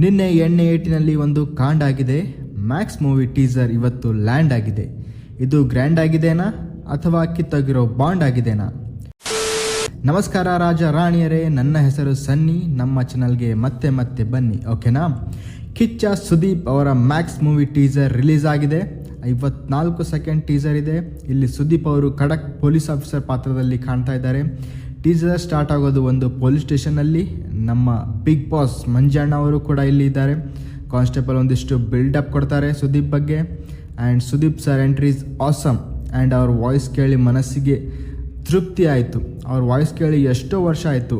ನಿನ್ನೆ ಎಣ್ಣೆ ಏಟಿನಲ್ಲಿ ಒಂದು ಕಾಂಡ್ ಆಗಿದೆ. ಮ್ಯಾಕ್ಸ್ ಮೂವಿ ಟೀಸರ್ ಇವತ್ತು ಲ್ಯಾಂಡ್ ಆಗಿದೆ. ಇದು ಗ್ರ್ಯಾಂಡ್ ಆಗಿದೆನಾ ಅಥವಾ ಕಿತ್ತೋಗಿರೋ ಬಾಂಡ್ ಆಗಿದೆನಾ? ನಮಸ್ಕಾರ ರಾಜ ರಾಣಿಯರೇ, ನನ್ನ ಹೆಸರು ಸನ್ನಿ. ನಮ್ಮ ಚಾನಲ್ಗೆ ಮತ್ತೆ ಮತ್ತೆ ಬನ್ನಿ, ಓಕೆನಾ? ಕಿಚ್ಚ ಸುದೀಪ್ ಅವರ ಮ್ಯಾಕ್ಸ್ ಮೂವಿ ಟೀಸರ್ ರಿಲೀಸ್ ಆಗಿದೆ. 54 ಸೆಕೆಂಡ್ ಟೀಸರ್ ಇದೆ. ಇಲ್ಲಿ ಸುದೀಪ್ ಅವರು ಖಡಕ್ ಪೊಲೀಸ್ ಆಫೀಸರ್ ಪಾತ್ರದಲ್ಲಿ ಕಾಣ್ತಾ ಇದ್ದಾರೆ. ಟೀಸರ್ ಸ್ಟಾರ್ಟ್ ಆಗೋದು ಒಂದು ಪೊಲೀಸ್ ಸ್ಟೇಷನಲ್ಲಿ. ನಮ್ಮ ಬಿಗ್ ಬಾಸ್ ಮಂಜಣ್ಣ ಅವರು ಕೂಡ ಇಲ್ಲಿ ಇದ್ದಾರೆ. ಕಾನ್ಸ್ಟೇಬಲ್ ಒಂದಿಷ್ಟು ಬಿಲ್ಡಪ್ ಕೊಡ್ತಾರೆ ಸುದೀಪ್ ಬಗ್ಗೆ. And Sudeep sir entry is awesome. And ಅವ್ರ ವಾಯ್ಸ್ ಕೇಳಿ ಮನಸ್ಸಿಗೆ ತೃಪ್ತಿ ಆಯಿತು. ಅವ್ರ ವಾಯ್ಸ್ ಕೇಳಿ ಎಷ್ಟೋ ವರ್ಷ ಆಯಿತು.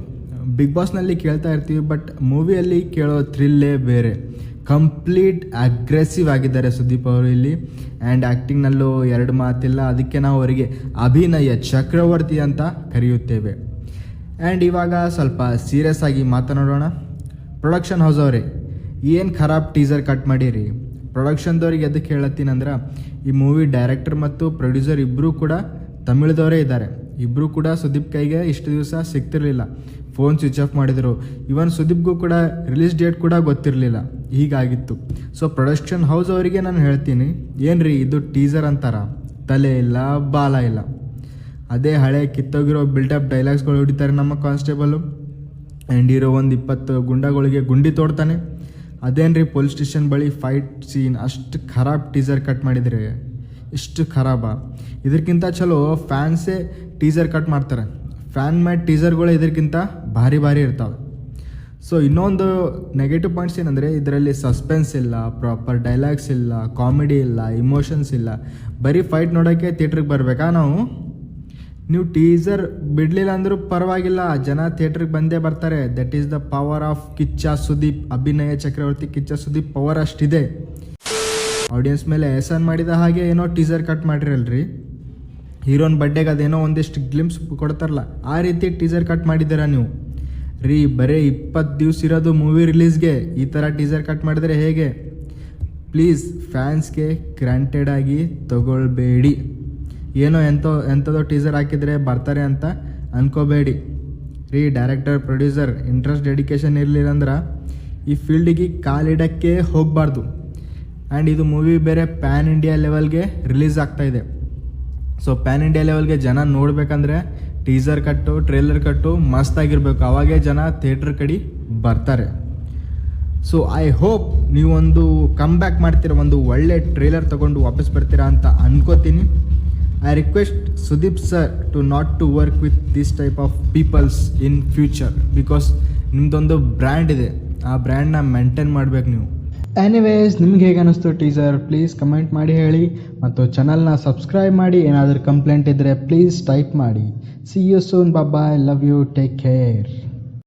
ಬಿಗ್ ಬಾಸ್ನಲ್ಲಿ ಕೇಳ್ತಾ ಇರ್ತೀವಿ, ಬಟ್ ಮೂವಿಯಲ್ಲಿ ಕೇಳೋ ಥ್ರಿಲ್ಲೇ ಬೇರೆ. ಕಂಪ್ಲೀಟ್ ಅಗ್ರೆಸಿವ್ ಆಗಿದ್ದಾರೆ ಸುದೀಪ್ ಅವರು ಇಲ್ಲಿ. ಆ್ಯಂಡ್ ಆ್ಯಕ್ಟಿಂಗ್ನಲ್ಲೂ ಎರಡು ಮಾತಿಲ್ಲ. ಅದಕ್ಕೆ ನಾವು ಅವರಿಗೆ ಅಭಿನಯ ಚಕ್ರವರ್ತಿ ಅಂತ ಕರೆಯುತ್ತೇವೆ. ಆ್ಯಂಡ್ ಇವಾಗ ಸ್ವಲ್ಪ ಸೀರಿಯಸ್ ಆಗಿ ಮಾತನಾಡೋಣ. ಪ್ರೊಡಕ್ಷನ್ ಹೌಸ್ ಅವರೇ, ಏನು ಖರಾಬ್ ಟೀಸರ್ ಕಟ್ ಮಾಡಿರಿ. ಪ್ರೊಡಕ್ಷನ್ದವ್ರಿಗೆ ಎದಕ್ಕೆ ಹೇಳತ್ತೀನಂದ್ರೆ, ಈ ಮೂವಿ ಡೈರೆಕ್ಟರ್ ಮತ್ತು ಪ್ರೊಡ್ಯೂಸರ್ ಇಬ್ಬರೂ ಕೂಡ ತಮಿಳ್ದವರೇ ಇದ್ದಾರೆ. ಇಬ್ಬರೂ ಕೂಡ ಸುದೀಪ್ ಕೈಗೆ ಇಷ್ಟು ದಿವಸ ಸಿಗ್ತಿರ್ಲಿಲ್ಲ. ಫೋನ್ ಸ್ವಿಚ್ ಆಫ್ ಮಾಡಿದರು. ಇವನ್ ಸುದೀಪ್ಗೂ ಕೂಡ ರಿಲೀಸ್ ಡೇಟ್ ಕೂಡ ಗೊತ್ತಿರಲಿಲ್ಲ. ಹೀಗಾಗಿತ್ತು. ಸೊ ಪ್ರೊಡಕ್ಷನ್ ಹೌಸ್ ಅವರಿಗೆ ನಾನು ಹೇಳ್ತೀನಿ, ಏನ್ರಿ ಇದು ಟೀಸರ್ ಅಂತಾರ? ತಲೆ ಇಲ್ಲ, ಬಾಲ ಇಲ್ಲ. ಅದೇ ಹಳೆ ಕಿತ್ತೋಗಿರೋ ಬಿಲ್ಡಪ್ ಡೈಲಾಗ್ಸ್ಗಳು ಹೊಡಿತಾರೆ ನಮ್ಮ ಕಾನ್ಸ್ಟೇಬಲು. ಆ್ಯಂಡ್ ಇರೋ ಒಂದು 20 ಗುಂಡಗಳಿಗೆ ಗುಂಡಿ ತೋಡ್ತಾನೆ. ಅದೇನ್ರಿ ಪೊಲೀಸ್ ಸ್ಟೇಷನ್ ಬಳಿ ಫೈಟ್ ಸೀನ್ ಅಷ್ಟು ಖರಾಬ್ ಟೀಸರ್ ಕಟ್ ಮಾಡಿದರೆ ಇಷ್ಟು ಖರಾಬ. ಇದಕ್ಕಿಂತ ಚಲೋ ಫ್ಯಾನ್ಸೇ ಟೀಸರ್ ಕಟ್ ಮಾಡ್ತಾರೆ. ಫ್ಯಾನ್ ಮೇಡ್ ಟೀಸರ್ಗಳು ಇದಕ್ಕಿಂತ ಭಾರಿ ಇರ್ತಾವೆ. ಸೊ ಇನ್ನೊಂದು ನೆಗೆಟಿವ್ ಪಾಯಿಂಟ್ಸ್ ಏನಂದರೆ, ಇದರಲ್ಲಿ ಸಸ್ಪೆನ್ಸ್ ಇಲ್ಲ, ಪ್ರಾಪರ್ ಡೈಲಾಗ್ಸ್ ಇಲ್ಲ, ಕಾಮಿಡಿ ಇಲ್ಲ, ಇಮೋಷನ್ಸ್ ಇಲ್ಲ. ಬರೀ ಫೈಟ್ ನೋಡೋಕ್ಕೆ ಥಿಯೇಟ್ರಿಗೆ ಬರಬೇಕಾ ನಾವು? ನೀವು ಟೀಸರ್ ಬಿಡಲಿಲ್ಲ ಅಂದರೂ ಪರವಾಗಿಲ್ಲ, ಜನ ಥಿಯೇಟ್ರಿಗೆ ಬಂದೇ ಬರ್ತಾರೆ. That is the power of Kichcha Sudeep. ಅಭಿನಯ ಚಕ್ರವರ್ತಿ ಕಿಚ್ಚ ಸುದೀಪ್ ಪವರ್ ಅಷ್ಟಿದೆ. ಆಡಿಯನ್ಸ್ ಮೇಲೆ ಎಹಸಾನ್ ಮಾಡಿದ ಹಾಗೆ ಏನೋ ಟೀಸರ್ ಕಟ್ ಮಾಡಿರಲ್ರಿ. ಹೀರೋನ್ ಬರ್ಡೇಗೆ ಅದೇನೋ ಒಂದಿಷ್ಟು ಗ್ಲಿಮ್ಸ್ ಕೊಡ್ತಾರಲ್ಲ, ಆ ರೀತಿ ಟೀಸರ್ ಕಟ್ ಮಾಡಿದ್ದೀರಾ ನೀವು ರೀ. ಬರೀ 20 ದಿವಸ ಇರೋದು ಮೂವಿ ರಿಲೀಸ್ಗೆ ಈ ಥರ ಟೀಸರ್ ಕಟ್ ಮಾಡಿದರೆ ಹೇಗೆ? ಪ್ಲೀಸ್ ಫ್ಯಾನ್ಸ್ಗೆ ಗ್ರಾಂಟೆಡ್ ಆಗಿ ತಗೊಳ್ಬೇಡಿ. ಏನೋ ಎಂಥದೋ ಟೀಸರ್ ಹಾಕಿದರೆ ಬರ್ತಾರೆ ಅಂತ ಅನ್ಕೋಬೇಡಿ ರೀ. ಡೈರೆಕ್ಟರ್ ಪ್ರೊಡ್ಯೂಸರ್ ಇಂಟ್ರೆಸ್ಟ್ ಡೆಡಿಕೇಶನ್ ಇರಲಿಲ್ಲ ಅಂದ್ರೆ ಈ ಫೀಲ್ಡಿಗೆ ಕಾಲಿಡಕ್ಕೆ ಹೋಗಬಾರ್ದು. ಆ್ಯಂಡ್ ಇದು ಮೂವಿ ಬೇರೆ ಪ್ಯಾನ್ ಇಂಡಿಯಾ ಲೆವೆಲ್ಗೆ ರಿಲೀಸ್ ಆಗ್ತಾಯಿದೆ. ಸೊ ಪ್ಯಾನ್ ಇಂಡಿಯಾ ಲೆವೆಲ್ಗೆ ಜನ ನೋಡಬೇಕಂದ್ರೆ ಟೀಸರ್ ಕಟ್ಟು, ಟ್ರೇಲರ್ ಕಟ್ಟು ಮಸ್ತಾಗಿರ್ಬೇಕು. ಅವಾಗೇ ಜನ ಥಿಯೇಟ್ರ್ ಕಡೆ ಬರ್ತಾರೆ. ಸೊ ಐ ಹೋಪ್ ನೀವೊಂದು ಕಮ್ ಬ್ಯಾಕ್ ಮಾಡ್ತೀರ, ಒಂದು ಒಳ್ಳೆ ಟ್ರೇಲರ್ ತೊಗೊಂಡು ವಾಪಸ್ ಬರ್ತೀರಾ ಅಂತ ಅನ್ಕೋತೀನಿ. I request Sudeep sir to not to work with this type of peoples in future. Because ನಿಮ್ಮದೊಂದು ಬ್ರ್ಯಾಂಡ್ ಇದೆ, ಆ ಬ್ರ್ಯಾಂಡ್ನ ಮೇಂಟೈನ್ ಮಾಡ್ಬೇಕು ನೀವು. ಎನಿವೇಸ್, ನಿಮ್ಗೆ ಹೇಗೆ ಅನ್ನಿಸ್ತು ಟೀಸರ್? ಪ್ಲೀಸ್ ಕಮೆಂಟ್ ಮಾಡಿ ಹೇಳಿ. ಮತ್ತು ಚಾನಲ್ನ ಸಬ್ಸ್ಕ್ರೈಬ್ ಮಾಡಿ. ಏನಾದರೂ ಕಂಪ್ಲೇಂಟ್ ಇದ್ದರೆ ಪ್ಲೀಸ್ ಟೈಪ್ ಮಾಡಿ. See you soon. Bye. Love you. Take care.